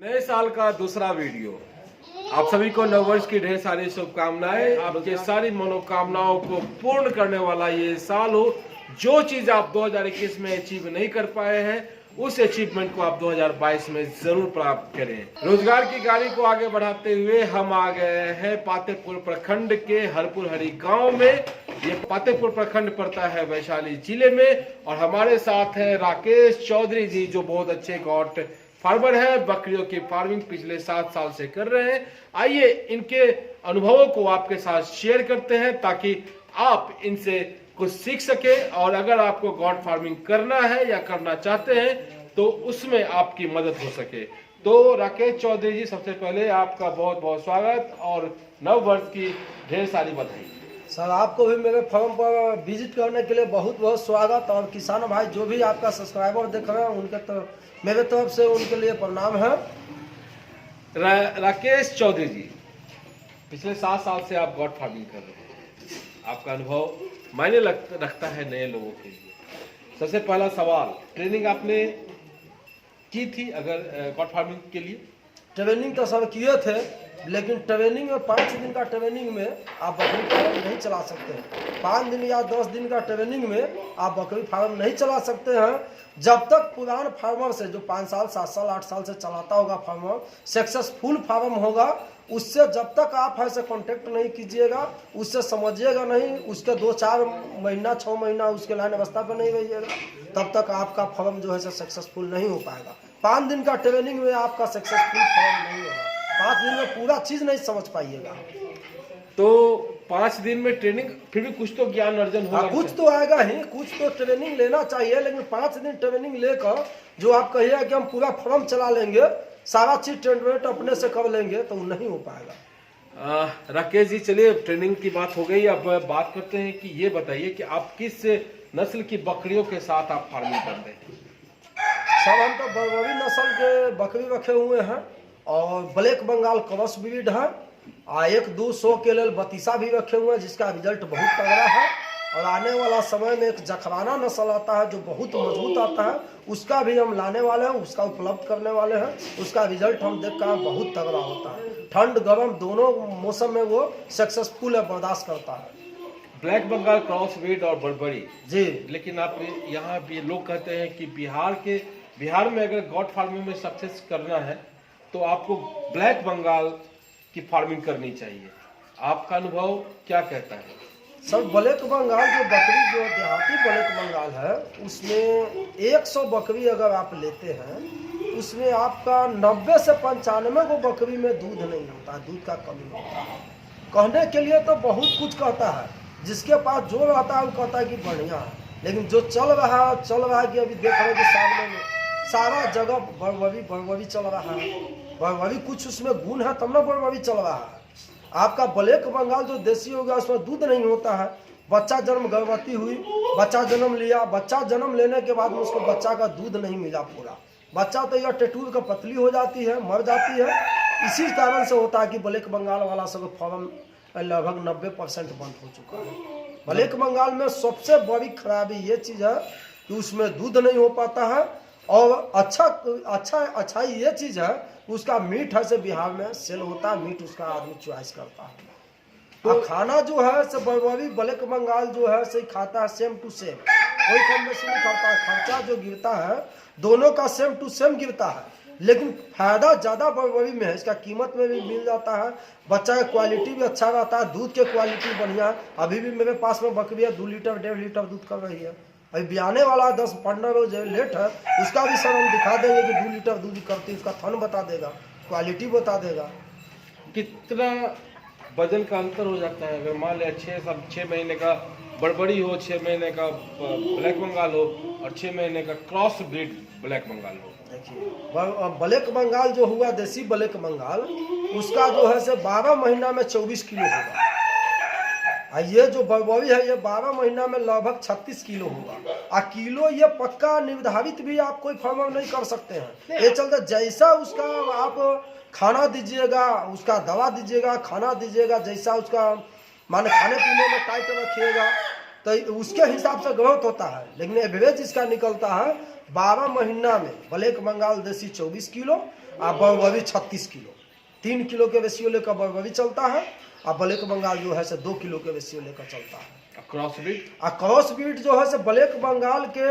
नए साल का दूसरा वीडियो। आप सभी को नववर्ष की ढेर सारी शुभकामनाएं। आपके सारी मनोकामनाओं को पूर्ण करने वाला ये साल हो। जो चीज आप 2021 में अचीव नहीं कर पाए हैं उस अचीवमेंट को आप 2022 में जरूर प्राप्त करें। रोजगार की गाड़ी को आगे बढ़ाते हुए हम आ गए हैं पातेपुर प्रखंड के हरपुर हरी गांव में। ये पातेपुर प्रखंड पड़ता है वैशाली जिले में और हमारे साथ है राकेश चौधरी जी, जो बहुत अच्छे गॉट फार्मर है। बकरियों की फार्मिंग पिछले 7 साल से कर रहे हैं। आइए इनके अनुभवों को आपके साथ शेयर करते हैं ताकि आप इनसे कुछ सीख सके और अगर आपको गॉट फार्मिंग करना है या करना चाहते हैं तो उसमें आपकी मदद हो सके। तो राकेश चौधरी जी, सबसे पहले आपका बहुत बहुत स्वागत और नव वर्ष की ढेर सारी बधाई। सर, आपको भी मेरे फॉर्म पर विजिट करने के लिए बहुत बहुत स्वागत। और किसान भाई जो भी आपका सब्सक्राइबर देख रहे हैं उनके तो मेरे तरफ से उनके लिए प्रणाम है। राकेश चौधरी जी, पिछले 7 साल से आप गॉट फार्मिंग कर रहे हैं। आपका अनुभव मायने रखता है नए लोगों के लिए। सबसे पहला सवाल, ट्रेनिंग आपने की थी अगर गॉट फार्मिंग के लिए? ट्रेनिंग तो सब किए थे, लेकिन ट्रेनिंग में 5 दिन का ट्रेनिंग में आप बकरी फार्म नहीं चला सकते हैं। 5 दिन या 10 दिन का ट्रेनिंग में आप बकरी फार्म नहीं चला सकते हैं। जब तक पुरान फार्मर से, जो 5 साल 7 साल 8 साल से चलाता होगा फार्मर, सक्सेसफुल फार्म होगा, उससे जब तक आप ऐसे कांटेक्ट नहीं कीजिएगा, उससे समझिएगा नहीं, उसके 2-4 महीना 6 महीना उसके लाइन अवस्था पर नहीं रहिएगा, तब तक आपका फार्म जो है सक्सेसफुल नहीं हो पाएगा। 5 दिन का ट्रेनिंग में आपका सक्सेसफुल फार्म नहीं होगा। 5 दिन में पूरा चीज नहीं समझ पाइएगा। तो 5 दिन में ट्रेनिंग, फिर भी कुछ तो ज्ञान अर्जन होगा। कुछ तो आएगा ही, कुछ तो ट्रेनिंग लेना चाहिए। लेकिन 5 दिन ट्रेनिंग लेकर जो आप कहिए कि हम पूरा फार्म चला लेंगे, सारा चीज ट्रेंड अपने से कर लेंगे, तो नहीं हो पाएगा। राकेश जी, चलिए ट्रेनिंग की बात हो गई, अब बात करते हैं कि ये बताइए कि आप किस नस्ल की बकरियों के साथ आप फार्मिंग करते हैं? सब हम तो बरबरी नस्ल के बकरी रखे हुए हैं और ब्लैक बंगाल क्रॉस ब्रीड है। 1-200 के लिए बतीसा भी रखे हुए हैं, जिसका रिजल्ट बहुत तगड़ा है। और आने वाला समय में एक जखराना नस्ल आता है जो बहुत मजबूत आता है, उसका भी हम लाने वाले हैं, उसका उपलब्ध करने वाले हैं। उसका रिजल्ट हम देख कर बहुत तगड़ा होता है। ठंड गर्म दोनों मौसम में वो सक्सेसफुल है, बर्दाश्त करता है। ब्लैक बंगाल क्रॉस ब्रीड और बर्बरी जी, लेकिन आप यहाँ भी लोग कहते हैं कि बिहार में अगर गॉट फार्मिंग में सक्सेस करना है तो आपको ब्लैक बंगाल की फार्मिंग करनी चाहिए। आपका अनुभव क्या कहता है? सब ब्लैक बंगाल जो बकरी, जो देहाती ब्लैक बंगाल है, उसमें 100 बकरी अगर आप लेते हैं, उसमें आपका 90 से 95 को बकरी में दूध नहीं होता है, दूध का कमी होता है। कहने के लिए तो बहुत कुछ कहता है, जिसके पास जो रहता है वो कहता है कि बढ़िया है, लेकिन जो चल रहा है कि अभी देख रहे हैं कि सामने में सारा जगह बरबरी चल रहा है। बरबरी कुछ उसमें गुण है तब ना बरबरी चल रहा है। आपका ब्लैक बंगाल जो देसी हो गया, उसमें दूध नहीं होता है। बच्चा जन्म, गर्भवती हुई, बच्चा जन्म लिया, बच्चा जन्म लेने के बाद में उसको बच्चा का दूध नहीं मिला पूरा, बच्चा तो यह टेटूर का पतली हो जाती है, मर जाती है। इसी कारण से होता है कि ब्लैक बंगाल वाला सब फार्म लगभग 90% बंद हो चुका है। ब्लैक बंगाल में सबसे बड़ी खराबी ये चीज़ है कि उसमें दूध नहीं हो पाता है। और अच्छा ये चीज़ है, उसका मीट है से बिहार में सेल होता है, मीट उसका आदमी चॉइस करता है। तो खाना जो है से बरबरी ब्लैक बंगाल जो है से खाता है सेम टू सेम, कोई कम बेसी नहीं करता है। खर्चा जो गिरता है दोनों का सेम टू सेम गिरता है, लेकिन फायदा ज़्यादा बरबरी में है। इसका कीमत में भी मिल जाता है, बच्चा का क्वालिटी भी अच्छा रहता है, दूध के क्वालिटी बढ़िया है। अभी भी मेरे पास में बकरी है 2 लीटर 1.5 लीटर दूध कर रही है। अभी ब्याने वाला 10-15 रोज लेट है, उसका भी सर हम दिखा देंगे कि 2 लीटर दूध करती है। उसका थन बता देगा, क्वालिटी बता देगा। कितना वजन का अंतर हो जाता है अगर मान लिया 6 महीने का बड़बड़ी हो, 6 महीने का ब्लैक बंगाल हो और 6 महीने का क्रॉस ब्रीड ब्लैक बंगाल हो? देखिए, ब्लैक बंगाल जो हुआ देसी ब्लैक बंगाल, उसका जो है से 12 महीना में 24 किलो होगा। ये जो बरबरी है ये 12 महीना में लगभग 36 किलो होगा। किलो ये पक्का निर्धारित भी आप कोई फार्मर नहीं कर सकते हैं। ये चलते जैसा उसका आप खाना दीजिएगा, उसका दवा दीजिएगा, खाना दीजिएगा, जैसा उसका माने खाने पीने में टाइट रखिएगा तो उसके हिसाब से ग्रोथ होता है। लेकिन एवरेज इसका निकलता है 12 महीना में ब्लैक बंगाल देसी 24 किलो और बरबरी 36 किलो। 3 किलो के रेशियो लेकर बरबरी चलता है और ब्लैक बंगाल जो है से 2 किलो के रेशियो लेकर चलता है। क्रॉस बीट जो है से ब्लैक बंगाल के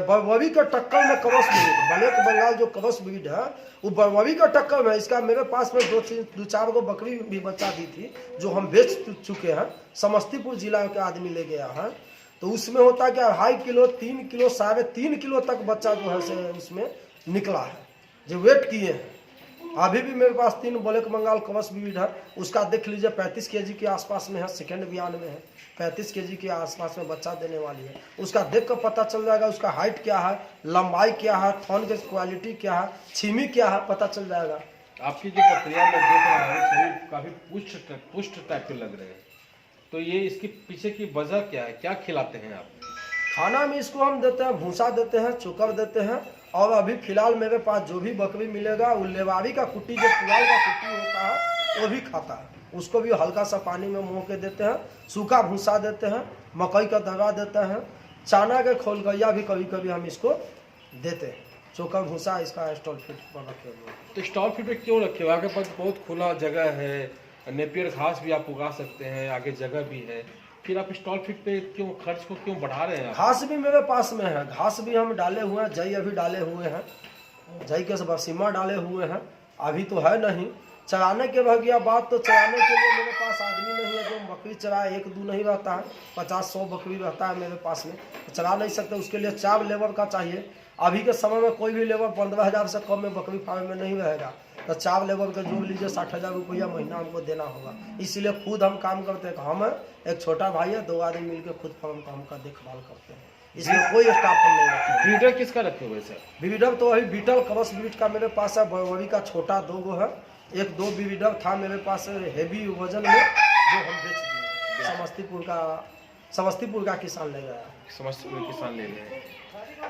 बरबरी के टक्कर में क्रॉस ब्रीड, ब्लैक बंगाल जो क्रॉस ब्रीड है वो बरबरी का टक्कर में। इसका मेरे पास में 2-4 गो बकरी भी बच्चा दी थी जो हम बेच चुके हैं। समस्तीपुर जिला के आदमी ले गया है, तो उसमें होता है क्या 2.5 किलो 3 किलो 3.5 किलो तक बच्चा जो है से उसमें निकला है जो वेट किए हैं। अभी भी मेरे पास 3 ब्लैक बंगाल क्रॉस ब्रीड है, उसका देख लीजिए 35 केजी के आसपास में है, सेकेंड बयान में है 35 केजी के आसपास में बच्चा देने वाली है। उसका देख कर पता चल जाएगा उसका हाइट क्या है, लंबाई क्या है, थन की क्वालिटी क्या है, छीमी क्या है, पता चल जाएगा। आपकी जो बकरियां मैं देख रहा हूँ सभी काफी पुष्ट टाइप के लग रहे हैं, तो ये इसके पीछे की वजह क्या है, क्या खिलाते हैं आप? खाना में इसको हम देते हैं, भूसा देते हैं, चोकर देते हैं। और अभी फिलहाल मेरे पास जो भी बकरी मिलेगा वो लेवारी का कुट्टी, जो पुआल का कुट्टी होता है वो भी खाता है, उसको भी हल्का सा पानी में मोह के देते हैं। सूखा भूसा देते हैं, मकई का दवा देते हैं, चना के खोल गैया भी कभी कभी हम इसको देते हैं। चोकर भूसा इसका स्टॉल फीड पर रखे हुए। तो स्टॉल फीड पे क्यों रखे हुए? आपके पास बहुत खुला जगह है, नेपियर घास भी आप उगा सकते हैं, आगे जगह भी है, फिर आप स्टॉल फीड पे क्यों खर्च को क्यों बढ़ा रहे हैं? घास भी मेरे पास में है, घास भी हम डाले हुए हैं, जई अभी डाले हुए हैं, जई के बरसीमा डाले हुए हैं, अभी तो है नहीं। चराने के रह गया बात, तो चराने के लिए मेरे पास आदमी नहीं है जो बकरी चराए, 1-2 नहीं रहता है, 50-100 बकरी रहता है मेरे पास में, तो चरा नहीं सकते। उसके लिए 4 लेबर का चाहिए। अभी के समय में कोई भी लेबर 15,000 से कम में बकरी फार्म में नहीं रहेगा, तो 4 लेबर का जोड़ लीजिए 60,000 रुपया महीना हमको देना होगा। इसलिए खुद हम काम करते हैं, हम एक छोटा भाई है, 2 आदमी मिलकर खुद फार्म का हमका देखभाल करते हैं, इसलिए कोई स्टाफ हम नहीं रखते। ब्रीडर किसका रखे हुए सर? ब्रीडर तो अभी बीटल क्रॉस ब्रीड का मेरे पास है, बरबरी का छोटा 2 गो है, 1-2 ब्रीडर था मेरे पास हेवी वजन में जो हम बेच दिए। समस्तीपुर का किसान ले गया, समस्तीपुर किसान ले गए।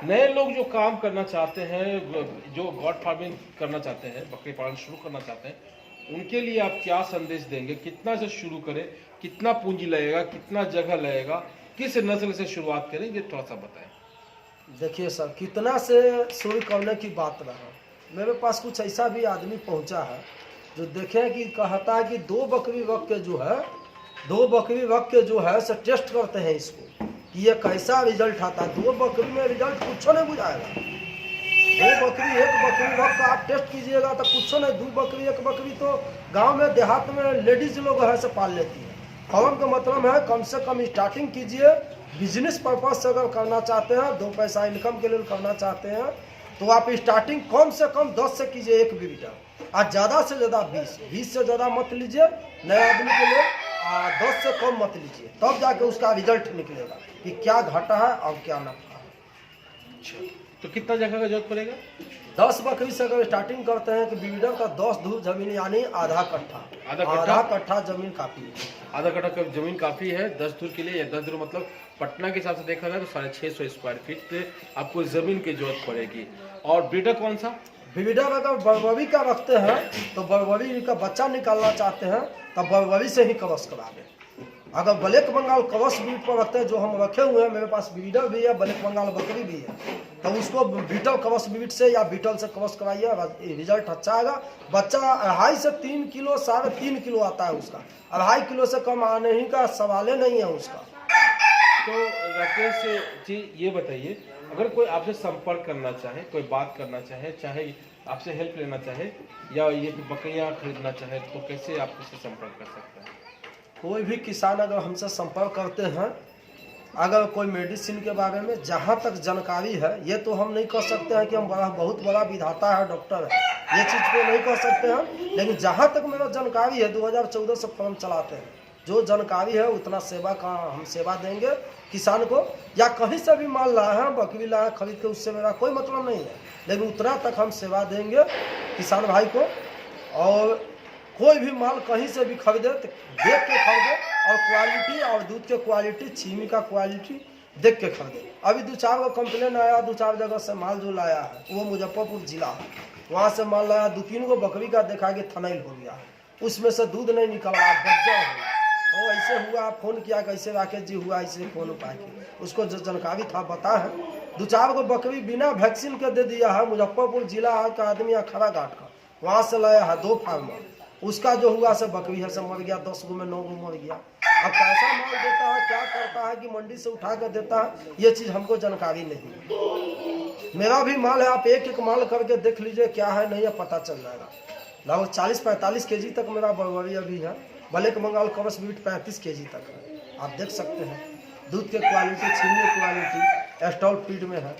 नए लोग जो काम करना चाहते हैं, जो गॉड फार्मिंग करना चाहते हैं, बकरी पालन शुरू करना चाहते हैं, उनके लिए आप क्या संदेश देंगे? कितना से शुरू करें, कितना पूंजी लगेगा, कितना जगह लगेगा, किस नस्ल से शुरुआत करें, ये थोड़ा सा बताएं। देखिए सर, कितना से शुरू करने की बात रहा, मेरे पास कुछ ऐसा भी आदमी पहुंचा है जो देखें कि कहता है कि 2 बकरी रख के जो है, 2 बकरी रख के जो है से टेस्ट करते हैं इसको कि ये कैसा रिजल्ट आता है। 2 बकरी में रिजल्ट कुछ नहीं बुझाएगा। 1 बकरी रख कर आप टेस्ट कीजिएगा तो कुछ नहीं। 2 बकरी 1 बकरी तो गांव में देहात में लेडीज लोग है से पाल लेती है। फॉर्म का मतलब है कम से कम स्टार्टिंग कीजिए, बिजनेस पर्पज से अगर करना चाहते हैं, 2 पैसा इनकम के लिए करना चाहते हैं, तो आप स्टार्टिंग कम से कम 10 से कीजिए 1 ब्रीडर, और ज़्यादा से ज़्यादा 20 से ज़्यादा मत लीजिए नए आदमी के लिए, 10 से कम मत लीजिए, तब जाके उसका रिजल्ट निकलेगा कि क्या घाटा है और क्या नफा है। अच्छा, तो कितना जगह का जरूरत पड़ेगा? 10 बकरी से अगर स्टार्टिंग करते हैं कि ब्रीडर का 10 धूर जमीन यानी आधा कट्ठा जमीन काफी है। आधा कट्ठा जमीन काफी है 10 धूर के लिए, या 10 धूर मतलब पटना के हिसाब से देखा जाए तो 650 स्क्वायर फीट आपको जमीन की जरूरत पड़ेगी। और ब्रीडर कौन सा? ब्रीडर अगर बरबरी का रखते हैं तो बरबरी का बच्चा निकालना चाहते हैं तब बरबरी से ही क्रॉस करा दें। अगर ब्लैक बंगाल क्रॉस ब्रीड पर रखते हैं, जो हम रखे हुए हैं, मेरे पास ब्रीडर भी है, ब्लैक बंगाल बकरी भी है, तो उसको बीटल क्रॉस ब्रीड से या बीटल से क्रॉस कराइए, रिजल्ट अच्छा आएगा। बच्चा 2.5 से 3 किलो 3.5 किलो आता है उसका, 2.5 किलो से कम आने ही का सवाल नहीं है उसका। तो राकेश जी ये बताइए, अगर कोई आपसे संपर्क करना चाहे, कोई बात करना चाहे, चाहे आपसे हेल्प लेना चाहे या ये बकरियां खरीदना चाहे, तो कैसे आप उससे संपर्क कर सकते हैं? कोई भी किसान अगर हमसे संपर्क करते हैं, अगर कोई मेडिसिन के बारे में जहाँ तक जानकारी है, ये तो हम नहीं कह सकते हैं कि हम बहुत बड़ा विधाता है, डॉक्टर है, ये चीज़ को नहीं कह सकते हैं, लेकिन जहाँ तक मेरा जानकारी है 2014 से फॉर्म चलाते हैं, जो जानकारी है उतना सेवा का हम सेवा देंगे किसान को। या कहीं से भी माल लाए हैं, बकरी लाए खरीद के, उससे मेरा कोई मतलब नहीं है, लेकिन उतना तक हम सेवा देंगे किसान भाई को। और कोई भी माल कहीं से भी खरीदे तो देख के खरीदे, और क्वालिटी और दूध के क्वालिटी, छीमी का क्वालिटी देख के खरीदे। अभी 2-4 को कंप्लेन आया, 2-4 जगह से माल जो लाया है वो मुजफ्फरपुर जिला है, वहाँ से माल लाया, 2-3 को बकरी का देखा कि थनैल हो गया है, उसमें से दूध नहीं निकल रहा, बच्चा हो गया। और ऐसे हुआ, फोन किया कैसे राकेश जी हुआ, ऐसे फोन उठा के उसको जो जानकारी था बता है। 2-4 गो बकरी बिना वैक्सीन के दे दिया है। मुजफ्फरपुर जिला का आदमी अखरा घाट का वहाँ से लाया है 2 फार्मर, उसका जो हुआ से बकरी है से मर गया, 10 गो में 9 गो मर गया। अब कैसा माल देता है, क्या करता है कि मंडी से उठा कर देता है, ये चीज़ हमको जानकारी नहीं। मेरा भी माल है, आप एक माल करके देख लीजिए क्या है नहीं है, पता चल जाएगा। लगभग 40-45 केजी तक मेरा बरबरी अभी है। Black Bengal cross breed 35 KG तक है, आप देख सकते हैं। दूध के क्वालिटी, छीलने क्वालिटी स्टॉल फीड में है।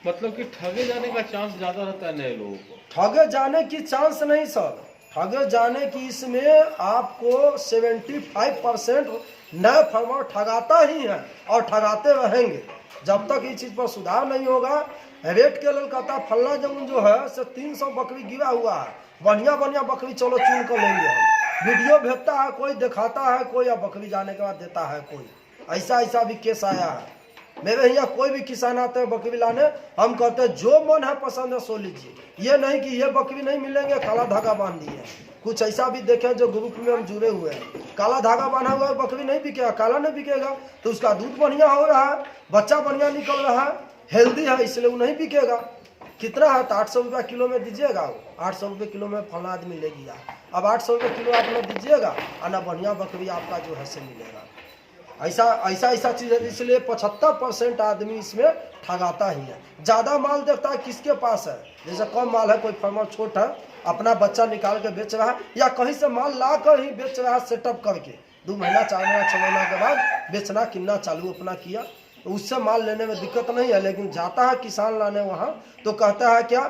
मतलब कि ठगे जाने का चांस ज्यादा रहता है नए लोगों को? ठगे जाने की चांस नहीं सर, ठगे जाने की इसमें आपको 75% नए फार्मर ठगाता ही है और ठगाते रहेंगे जब तक इस चीज पर सुधार नहीं होगा। रेट के लिए कहता फल्ला जमीन जो है से 300 बकरी गिरा हुआ है, बढ़िया बढ़िया बकरी चलो चुन कर लेंगे हम। वीडियो भेजता है कोई, दिखाता है कोई, या बकरी जाने के बाद देता है कोई। ऐसा भी केस आया है मेरे यहाँ। कोई भी किसान आते हैं बकरी लाने, हम कहते हैं जो मन है पसंद है सो लीजिए, ये नहीं कि ये बकरी नहीं मिलेंगे काला धागा बांध दिए। कुछ ऐसा भी देखे जो ग्रुप में हम जुड़े हुए हैं, काला धागा बांधा हुआ है, बकरी नहीं बिकेगा, काला नहीं बिकेगा, तो उसका दूध बढ़िया हो रहा है, बच्चा बढ़िया निकल रहा है, हेल्दी है, इसलिए वो नहीं बिकेगा। कितना है तो 800 रुपया किलो में दीजिएगा, 800 रुपये किलो में फला आदमी लेगी। अब 800 रुपये किलो आप ना दीजिएगा और ना बढ़िया बकरी आपका जो है से मिलेगा। ऐसा चीज़ है, इसलिए 75% आदमी इसमें ठगाता ही है। ज़्यादा माल देखता है किसके पास है, जैसे कम माल है, कोई फार्मर छोटा है अपना बच्चा निकाल के बेच रहा है, या कहीं से माल ला कर ही बेच रहा है सेटअप करके, 2 महीना 4 महीना 6 महीना के बाद बेचना कितना चालू अपना किया, तो उससे माल लेने में दिक्कत नहीं है। लेकिन जाता है किसान लाने वहाँ तो कहता है क्या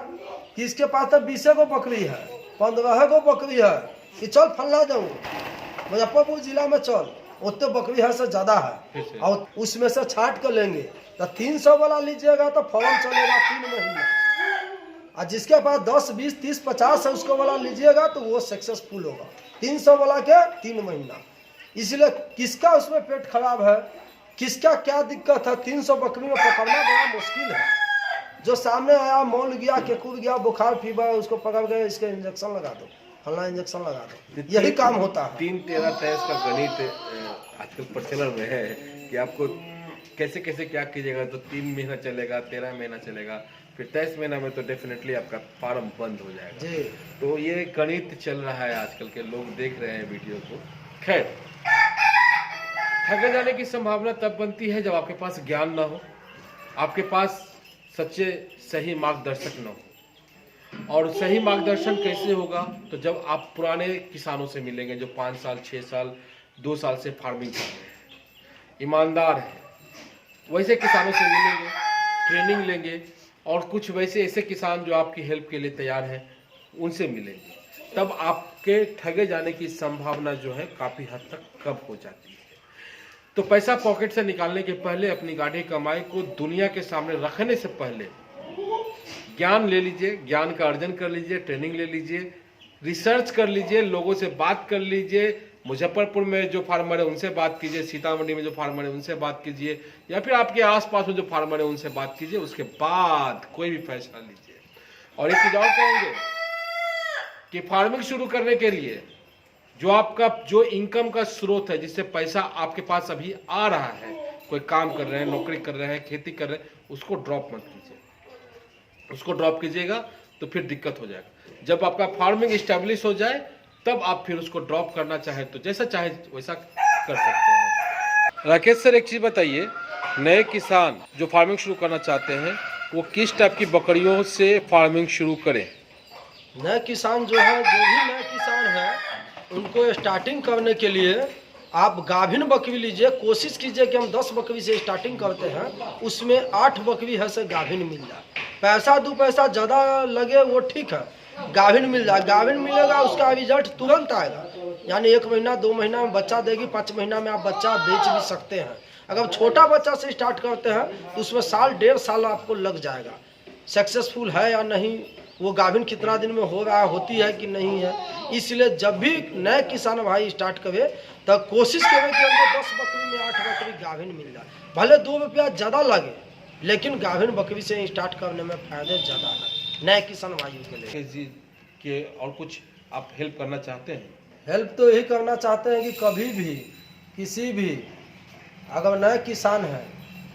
कि इसके पास तो 20 गो बकरी है, 15 गो बकरी है, कि चल फलना जाऊँ मुजफ्फरपुर जिला में चल, उतने बकरी है से ज़्यादा है, और उसमें से छाट कर लेंगे तो 300 वाला लीजिएगा तो फौरन चलेगा 3 महीना, और जिसके पास 10, 20, 30, 50 है उसको वाला लीजिएगा तो वो सक्सेसफुल होगा। 300 वाला के 3 महीना। इसलिए किसका उसमें पेट खराब है, किसका क्या दिक्कत है, 300 बकरी में पकड़ना बड़ा मुश्किल है। जो सामने आया मौल गया, केकुर गया, बुखार फीवर, उसको पकड़ गए, इसके इंजेक्शन लगा दो, फलना इंजेक्शन लगा दो, यही काम होता है। 3-13-23 का गणित आजकल प्रचलन में है कि आपको कैसे कैसे क्या कीजिएगा तो 3 महीना चलेगा, 13 महीना चलेगा, फिर 23 महीना में तो डेफिनेटली आपका फार्म बंद हो जाएगा जी। तो ये गणित चल रहा है, आजकल के लोग देख रहे हैं वीडियो को। खैर, ठगे जाने की संभावना तब बनती है जब आपके पास ज्ञान ना हो, आपके पास सच्चे सही मार्गदर्शक न हो। और सही मार्गदर्शन कैसे होगा, तो जब आप पुराने किसानों से मिलेंगे जो 5 साल 6 साल 2 साल से फार्मिंग कर रहे हैं, ईमानदार हैं, वैसे किसानों से मिलेंगे, ट्रेनिंग लेंगे, और कुछ वैसे ऐसे किसान जो आपकी हेल्प के लिए तैयार हैं उनसे मिलेंगे, तब आपके ठगे जाने की संभावना जो है काफ़ी हद तक कम हो जाती है। तो पैसा पॉकेट से निकालने के पहले, अपनी गाढ़ी कमाई को दुनिया के सामने रखने से पहले ज्ञान ले लीजिए, ज्ञान का अर्जन कर लीजिए, ट्रेनिंग ले लीजिए, रिसर्च कर लीजिए, लोगों से बात कर लीजिए। मुजफ्फरपुर में जो फार्मर है उनसे बात कीजिए, सीतामढ़ी में जो फार्मर है उनसे बात कीजिए, या फिर आपके आसपास में जो फार्मर है उनसे बात कीजिए। उसके बाद कोई भी फैसला लीजिए। और एक चीज और कहेंगे कि फार्मिंग शुरू करने के लिए जो आपका जो इनकम का स्रोत है, जिससे पैसा आपके पास अभी आ रहा है, कोई काम कर रहे हैं, नौकरी कर रहे हैं, खेती कर रहे हैं, उसको ड्रॉप मत कीजिए। उसको ड्रॉप कीजिएगा तो फिर दिक्कत हो जाएगा। जब आपका फार्मिंग इस्टेब्लिश हो जाए तब आप फिर उसको ड्रॉप करना चाहे तो जैसा चाहे वैसा कर सकते हैं। राकेश सर, एक चीज़ बताइए, नए किसान जो फार्मिंग शुरू करना चाहते हैं वो किस टाइप की बकरियों से फार्मिंग शुरू करें? नए किसान जो है, जो भी नए किसान है, उनको स्टार्टिंग करने के लिए आप गाभिन बकरी लीजिए। कोशिश कीजिए कि हम 10 बकरी से स्टार्टिंग करते हैं, उसमें 8 बकरी है से गाभिन मिल जाए। पैसा 2 पैसा ज़्यादा लगे वो ठीक है, गाभिन मिल जाए, गाभिन मिलेगा उसका रिजल्ट तुरंत आएगा। यानी 1 महीना 2 महीना में बच्चा देगी, 5 महीना में आप बच्चा बेच भी सकते हैं। अगर छोटा बच्चा से स्टार्ट करते हैं तो उसमें 1.5 साल आपको लग जाएगा। सक्सेसफुल है या नहीं, वो गाभिन कितना दिन में हो रहा है, होती है कि नहीं है। इसलिए जब भी नए किसान भाई स्टार्ट करे तो कोशिश करें कि हमको 10 बकरी में 8 बकरी गाभिन मिल जाए। भले 2 रुपया ज़्यादा लगे, लेकिन गाभिन बकरी से स्टार्ट करने में फायदे ज़्यादा है नए किसान भाइयों के लिए। के और कुछ आप हेल्प करना चाहते हैं? हेल्प तो यही करना चाहते हैं कि कभी भी किसी भी अगर नए किसान हैं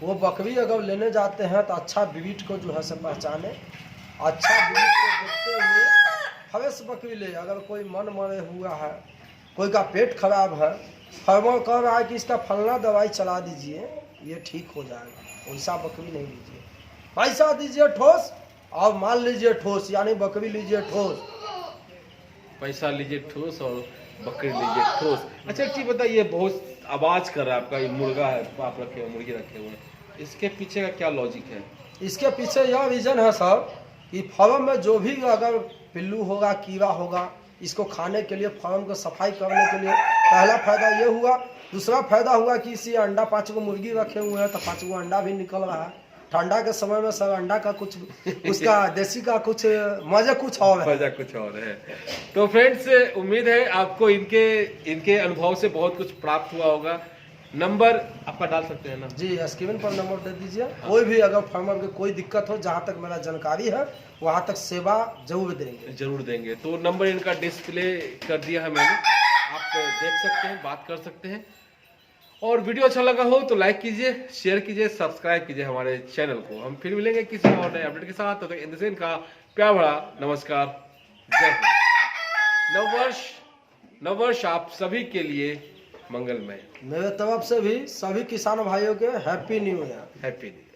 वो बकरी अगर लेने जाते हैं तो अच्छा ब्रीड को जो है से पहचाने, अच्छा ब्रीड को देखते हुए फ्रेश बकरी ले। अगर कोई मन मरे हुआ है, कोई का पेट खराब है, फार्मर कह रहा है कि इसका फलना दवाई चला दीजिए ये ठीक हो जाएगा, वैसा बकरी नहीं लीजिए। पैसा दीजिए ठोस और माल लीजिए ठोस, यानी बकरी लीजिए ठोस। पैसा लीजिए ठोस और बकरी लीजिए ठोस। अच्छा एक चीज बताइए, बहुत आवाज कर रहा है आपका, ये मुर्गा है आप रखे हुए, मुर्गी रखे हुए हैं, इसके पीछे का क्या लॉजिक है? इसके पीछे यह रीजन है सर कि फार्म में जो भी अगर पिल्लू होगा, कीड़ा होगा, इसको खाने के लिए फार्म को सफाई करने के लिए पहला फायदा ये हुआ। दूसरा फायदा हुआ कि इसी अंडा 5 गो मुर्गी रखे हुए हैं तो 5 गो अंडा भी निकल रहा है। ठंडा के समय में सर अंडा का कुछ उसका देसी का कुछ मजा कुछ और है। मजा कुछ और है। तो फ्रेंड्स उम्मीद है आपको इनके अनुभव से बहुत कुछ प्राप्त हुआ होगा। नंबर आपका डाल सकते हैं ना? जी, स्क्रीन पर नंबर दे दीजिए। कोई भी अगर फार्मर की कोई दिक्कत हो, जहाँ तक मेरा जानकारी है वहाँ तक सेवा जरूर देंगे। जरूर देंगे। तो नंबर इनका डिस्प्ले कर दिया है मैंने, आप देख सकते हैं, बात कर सकते हैं। और वीडियो अच्छा लगा हो तो लाइक कीजिए, शेयर कीजिए, सब्सक्राइब कीजिए हमारे चैनल को। हम फिर मिलेंगे किसी और नए अपडेट के साथ। तब तक इंद्रसेन का प्यार भरा नमस्कार, जय हिंद। नववर्ष आप सभी के लिए मंगलमय। मेरे तरफ से भी सभी किसान भाइयों के happy new year. Happy new year.